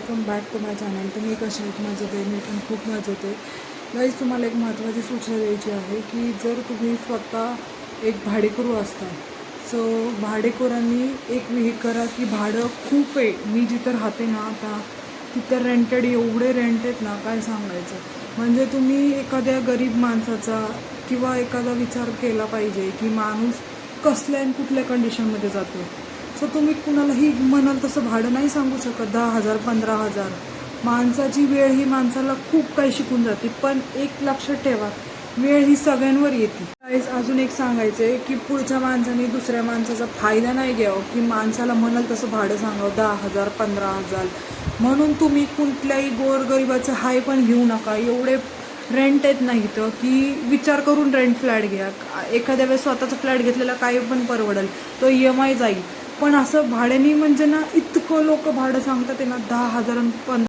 Welcome back to my channel. तुम्ही कशा आहेत? मजेत आहे. मी पण खूप मजेत आहे. गाईज, तुम्हाला एक महत्त्वाची सूचना द्यायची आहे की जर तुम्ही स्वतः एक भाडेकरू असता, सो भाडेकरूंनी एक हे करा की भाडं खूप आहे. मी जिथं राहते ना आता, तिथं रेंटेड एवढे रेंट आहेत ना, काय सांगायचं. म्हणजे तुम्ही एखाद्या गरीब माणसाचा किंवा एखादा विचार केला पाहिजे की माणूस कसल्या आणि कुठल्या कंडिशनमध्ये जातो. सो तुम्ही कुणालाही म्हणाल तसं भाडं नाही सांगू शकत. 10,000 15,000. माणसाची वेळ ही माणसाला खूप काही शिकून जाते. पण एक लक्षात ठेवा, वेळ ही सगळ्यांवर येते. गाईज, अजून एक सांगायचं आहे की पुढच्या माणसाने दुसऱ्या माणसाचा फायदा नाही घ्यावा की माणसाला म्हणाल तसं भाडं सांगावं 10,000 15,000 म्हणून तुम्ही कुठल्याही गोरगरिबाचं हाय पण घेऊ नका. एवढे रेंट येत नाही तर की विचार करून रेंट फ्लॅट घ्या. एखाद्या वेळेस स्वतःचा फ्लॅट घेतलेला काही पण परवडेल, तो EMI जाईल. पण असं भाड्याने म्हणजे ना, इतकं लोक भाडं सांगतात ना, 10,000 15,000.